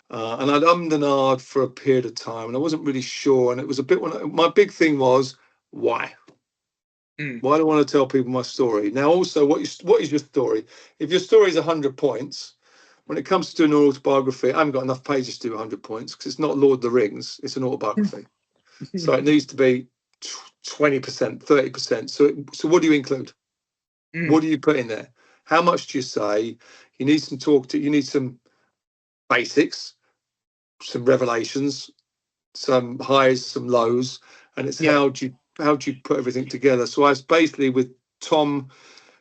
And I'd ummed and ahed for a period of time, and I wasn't really sure. And it was a bit, my big thing was, why? Why do I want to tell people my story? Now, also, what is your story? If your story is 100 points, when it comes to doing an autobiography, I haven't got enough pages to do 100 points, because it's not Lord of the Rings, it's an autobiography. So it needs to be 20%, 30%. So what do you include? What do you put in there? How much do you say? You need some you need some basics, some revelations, some highs, some lows, and it's how do you put everything together? So I was basically with Tom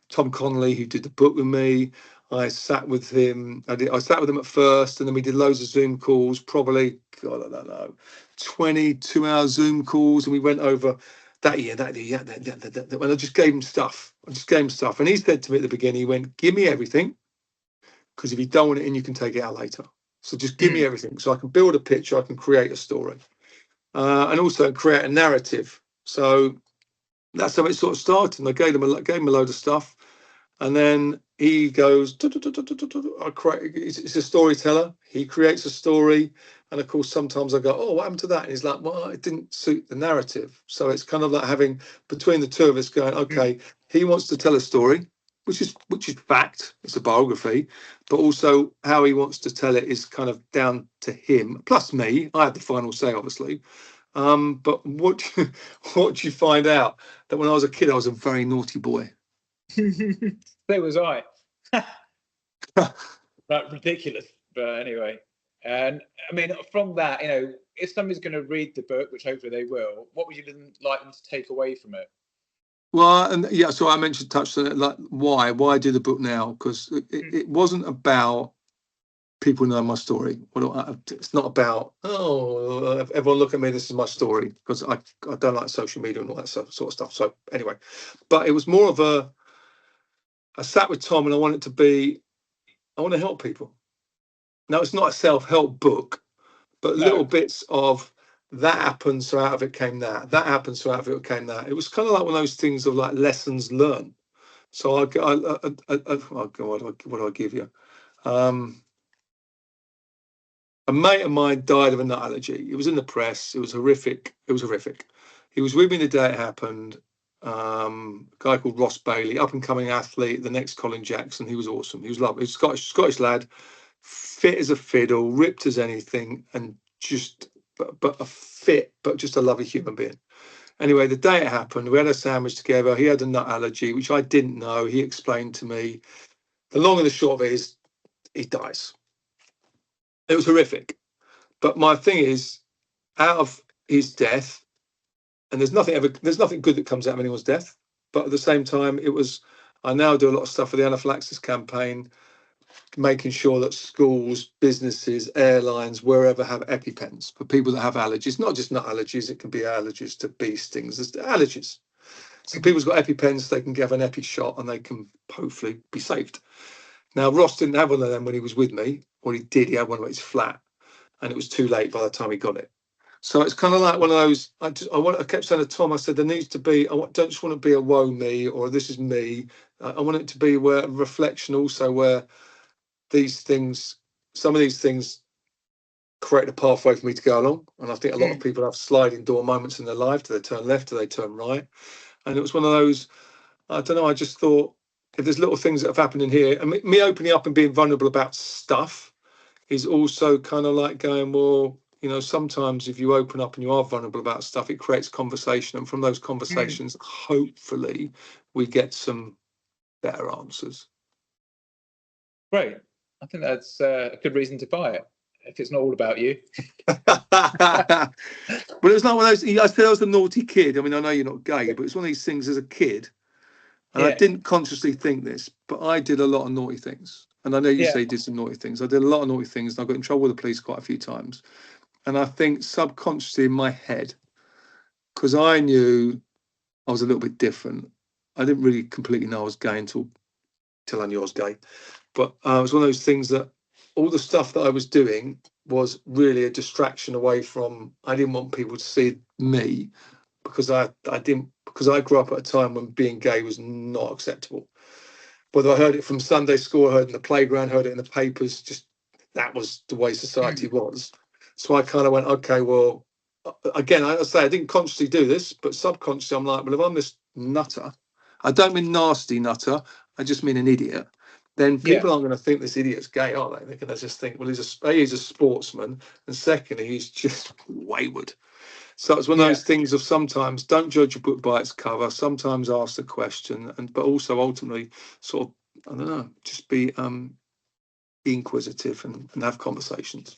Connolly, who did the book with me. I sat with him. I sat with him at first, and then we did loads of Zoom calls, probably, God, I don't know, 22-hour Zoom calls, and we went over that year. And I just gave him stuff. And he said to me at the beginning, he went, give me everything, because if you don't want it in, you can take it out later. So just give me everything, so I can build a picture, I can create a story, and also create a narrative. So that's how it sort of started. And I gave him a load of stuff, and then he goes, he's a storyteller. He creates a story, and of course sometimes I go, oh, what happened to that? And he's like, well, it didn't suit the narrative. So it's kind of like having, between the two of us, going, okay, he wants to tell a story, which is fact, it's a biography, but also how he wants to tell it is kind of down to him, plus me. I had the final say, obviously. But what do you find out? That when I was a kid, I was a very naughty boy. So was I. That ridiculous, but anyway. And I mean, from that, if somebody's going to read the book, which hopefully they will, what would you like them to take away from it? Well, and yeah, so I touched on it, like why do the book now? Because it wasn't about people know my story. It's not about, oh, everyone look at me, this is my story, because I don't like social media and all that sort of stuff. So anyway, but it was more of I sat with Tom, and I want to help people. Now, it's not a self-help book, but little bits of that happened, so out of it came that. That happened, so out of it came that. It was kind of like one of those things of like lessons learned. So oh God, what do I give you? A mate of mine died of a nut allergy. It was in the press. It was horrific. He was with me the day it happened. A guy called Ross Bailey, up and coming athlete, the next Colin Jackson. He was awesome. He was lovely. He's Scottish lad, fit as a fiddle, ripped as anything, and just but just a lovely human being. Anyway, the day it happened, we had a sandwich together. He had a nut allergy, which I didn't know. He explained to me. The long and the short of it is, he dies. It was horrific. But my thing is, out of his death, and there's nothing good that comes out of anyone's death. But at the same time, I now do a lot of stuff for the anaphylaxis campaign, making sure that schools, businesses, airlines, wherever, have EpiPens for people that have allergies. Not just nut allergies, it can be allergies to bee stings. There's allergies. So people's got EpiPens, they can have an Epi shot and they can hopefully be saved. Now, Ross didn't have one of them when he was with me. What he did, he had one of his flat, and it was too late by the time he got it. So it's kind of like one of those. I kept saying to Tom, I said, there needs to be. I don't just want to be a woe me, or this is me. I want it to be a reflection also, where some of these things create a pathway for me to go along. And I think a lot of people have sliding door moments in their life. Do they turn left? Do they turn right? And it was one of those. I don't know. I just thought, if there's little things that have happened in here, and me opening up and being vulnerable about stuff, is also kind of like going, well, sometimes if you open up and you are vulnerable about stuff, it creates conversation. And from those conversations, hopefully we get some better answers. Great. I think that's a good reason to buy it, if it's not all about you. But it was not one of those, I said I was a naughty kid. I mean, I know you're not gay, but it's one of these things as a kid. And I didn't consciously think this, but I did a lot of naughty things. And I know you say you did some naughty things. I did a lot of naughty things, and I got in trouble with the police quite a few times. And I think subconsciously in my head, because I knew I was a little bit different. I didn't really completely know I was gay until I knew I was gay. But it was one of those things that all the stuff that I was doing was really a distraction away from, I didn't want people to see me, because I grew up at a time when being gay was not acceptable. Whether I heard it from Sunday school, I heard it in the playground, heard it in the papers, just that was the way society was. So I kind of went, okay, well, again, I say I didn't consciously do this, but subconsciously I'm like, well, if I'm this nutter, I don't mean nasty nutter, I just mean an idiot, then people aren't going to think this idiot's gay, are they? They're going to just think, well, he's a sportsman, and secondly, he's just wayward. So it's one of those things of sometimes don't judge a book by its cover, sometimes ask the question, but also ultimately sort of, I don't know, just be inquisitive and have conversations.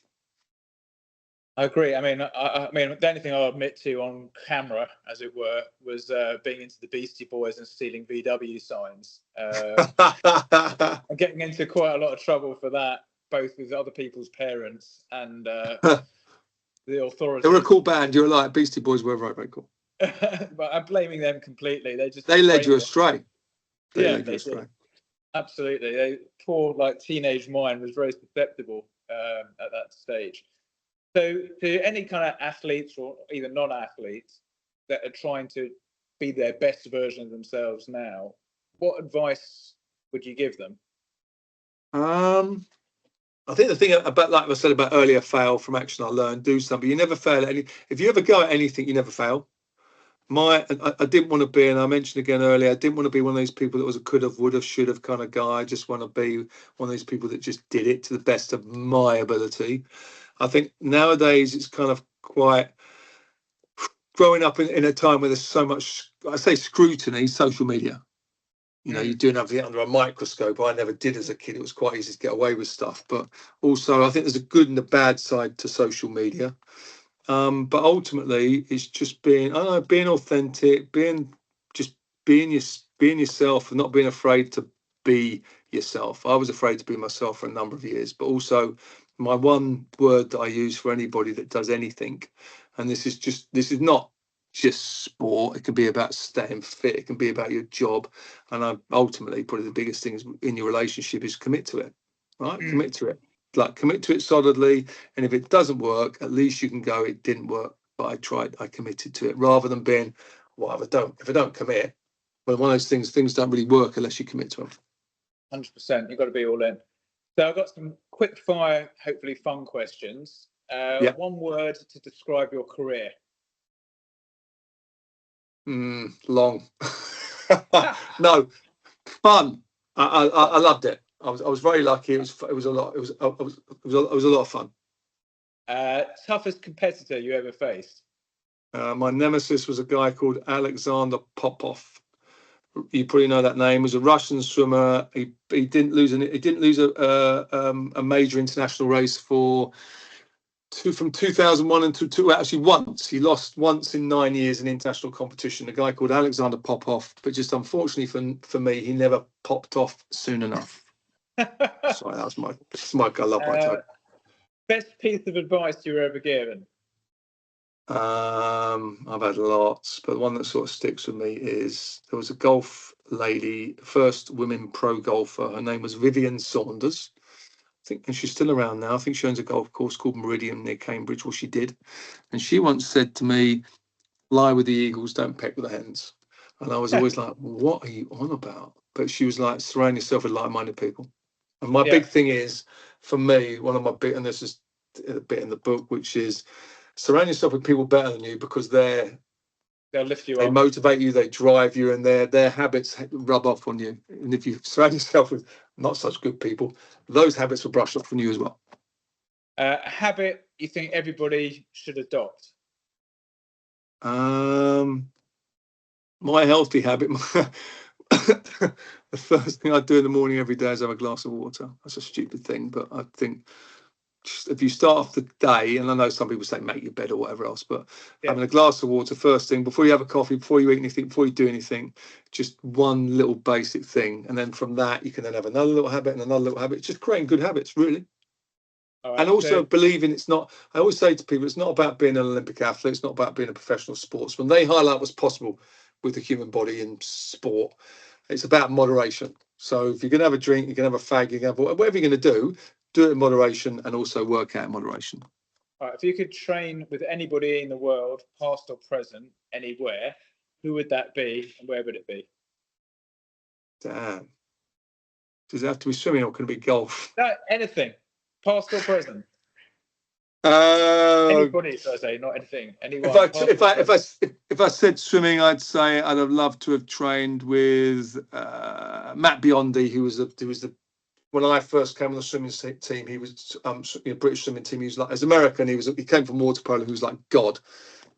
I agree. I mean, the only thing I'll admit to on camera, as it were, was being into the Beastie Boys and stealing VW signs. I'm getting into quite a lot of trouble for that, both with other people's parents and the authorities. They were a cool band. You're like, Beastie Boys were very, very cool. But I'm blaming them completely. They led you astray. They led you astray. Did. Absolutely. Poor teenage mind was very susceptible at that stage. So to any kind of athletes or even non-athletes that are trying to be their best version of themselves now, what advice would you give them? I think the thing about, like I said about earlier, fail from action I learned, do something. You never fail at any. If you ever go at anything, you never fail. I didn't want to be, and I mentioned again earlier, I didn't want to be one of those people that was a could have, would have, should have kind of guy. I just want to be one of those people that just did it to the best of my ability. I think nowadays it's kind of quite growing up in a time where there's so much, I say, scrutiny, social media. You're doing everything under a microscope. I never did as a kid. It was quite easy to get away with stuff. But also, I think there's a good and a bad side to social media. But ultimately, it's just being authentic, being yourself, and not being afraid to be yourself. I was afraid to be myself for a number of years. But also, my one word that I use for anybody that does anything, and this is not just sport, it can be about staying fit, it can be about your job, and ultimately probably the biggest thing in your relationship is commit to it, right? Commit to it solidly, and if it doesn't work, at least you can go, it didn't work, but I tried, I committed to it, rather than being, well, if I don't commit, well, one of those things don't really work unless you commit to them. 100%, you've got to be all in. So I've got some quick fire, hopefully fun questions. One word to describe your career. Long. No, fun. I loved it. I was very lucky. It was a lot. It was a lot of fun. Toughest competitor you ever faced? My nemesis was a guy called Alexander Popov. You probably know that name. He was a Russian swimmer. He didn't lose a major international race from 2001 until actually once. He lost once in 9 years in international competition, a guy called Alexander Popov, but just unfortunately for me, he never popped off soon enough. Sorry, that's my I love my joke. Best piece of advice you were ever given? I've had lots, but one that sort of sticks with me is there was a golf lady, first women pro golfer. Her name was Vivian Saunders. I think, and she's still around now. I think she owns a golf course called Meridian near Cambridge. Well, she did. And she once said to me, lie with the eagles, don't peck with the hens. And I was always like, what are you on about? But she was like, surround yourself with like-minded people. And my big thing is, for me, one of my big, and this is a bit in the book, which is surround yourself with people better than you, because they'll lift you up. They motivate you, they drive you, and their habits rub off on you. And if you surround yourself with not such good people, those habits will brush off on you as well. A habit you think everybody should adopt? My healthy habit. The first thing I do in the morning every day is have a glass of water. That's a stupid thing, but I think just if you start off the day, and I know some people say make your bed or whatever else, but having a glass of water first thing before you have a coffee, before you eat anything, before you do anything, just one little basic thing, and then from that you can then have another little habit and another little habit. It's just creating good habits, really. Right, and also believing it's not. I always say to people, it's not about being an Olympic athlete. It's not about being a professional sportsman. They highlight what's possible with the human body in sport. It's about moderation. So if you're going to have a drink, you can have a fag, you can have whatever you're going to do it in moderation, and also work out in moderation. All right, if you could train with anybody in the world, past or present, anywhere, who would that be and where would it be? Damn. Does it have to be swimming or can it be golf? No, anything, past or present. Anybody, so I say, not anything. Anyone. If I said swimming, I'd say I'd have loved to have trained with Matt Biondi, who was the when I first came on the swimming team. He was British swimming team. He was like, as American, he came from water polo. He was like God,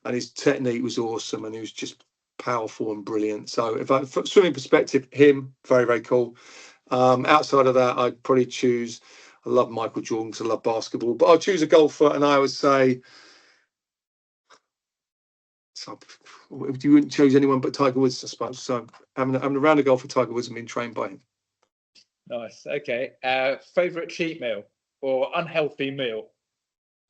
and his technique was awesome, and he was just powerful and brilliant. So from swimming perspective, him very, very cool. Outside of that, I'd probably choose. I love Michael Jordan because I love basketball, but I'll choose a golfer, and I would say, you wouldn't choose anyone but Tiger Woods, I suppose. So having a round of golf with Tiger Woods and being trained by him. Nice. Okay. Favorite cheat meal or unhealthy meal?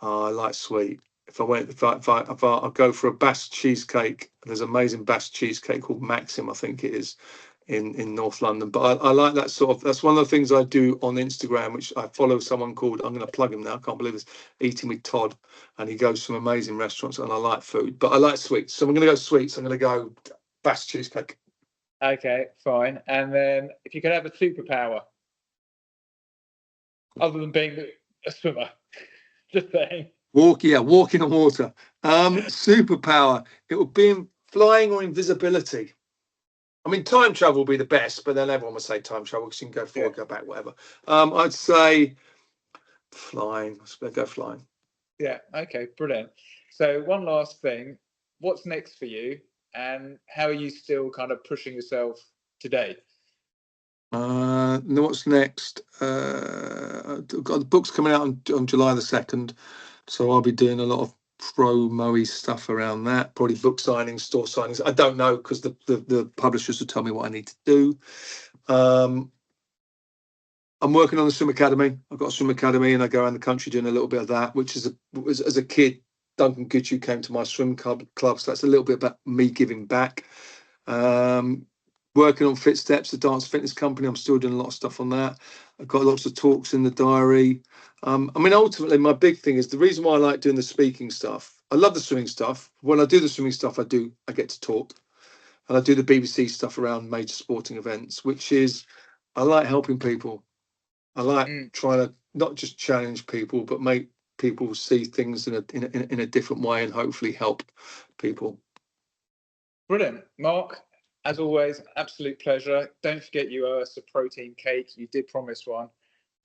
I like sweet. If I go for a Bass cheesecake, there's an amazing Bass cheesecake called Maxim, I think it is, in North London. But I like that sort of. That's one of the things I do on Instagram, which I follow someone called. I'm going to plug him now. I can't believe this. Eating with Todd, and he goes to some amazing restaurants, and I like food, but I like sweets. So I'm going to go sweets. I'm going to go Bass cheesecake. Okay, fine. And then, if you could have a superpower, other than being a swimmer, just saying. Walking on water. Superpower. It would be flying or invisibility. I mean, time travel would be the best, but then everyone would say time travel because you can go forward, go back, whatever. I'd say flying. I'd go flying. Yeah. Okay. Brilliant. So one last thing, what's next for you, and how are you still kind of pushing yourself today? What's next? I've got the books coming out on July the 2nd, so I'll be doing a lot of promo-y stuff around that. Probably book signings, store signings. I don't know because the publishers will tell me what I need to do. I'm working on the swim academy. I've got a swim academy, and I go around the country doing a little bit of that. Which is as a kid, Duncan Goodhue came to my swim club, so that's a little bit about me giving back. Working on Fit Steps, the dance fitness company. I'm still doing a lot of stuff on that. I've got lots of talks in the diary. I mean, ultimately, my big thing is the reason why I like doing the speaking stuff. I love the swimming stuff. When I do the swimming stuff, I get to talk, and I do the BBC stuff around major sporting events, which is I like helping people. I like trying to not just challenge people, but make people see things in a different way and hopefully help people. Brilliant, Mark. As always, absolute pleasure. Don't forget you owe us a protein cake. You did promise one.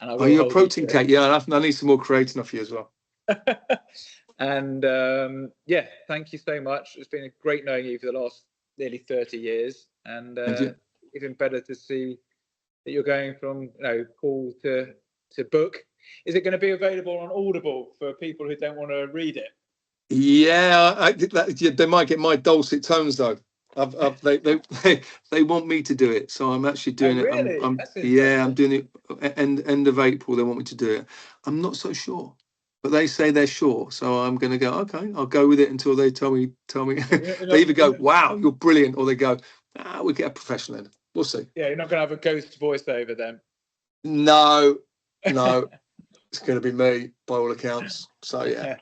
And I will you're a protein cake? Yeah, I need some more creatine off you as well. And thank you so much. It's been great knowing you for the last nearly 30 years. And even better to see that you're going from call to book. Is it going to be available on Audible for people who don't want to read it? Yeah, they might get my dulcet tones though. They want me to do it, so I'm actually doing it. Really? I'm doing it end of April. They want me to do it. I'm not so sure, but they say they're sure, so I'm going to go. Okay, I'll go with it until they tell me. They either go, "Wow, you're brilliant," or they go, "We get a professional in." We'll see. Yeah, you're not going to have a ghost voiceover then. No, it's going to be me by all accounts. So yeah.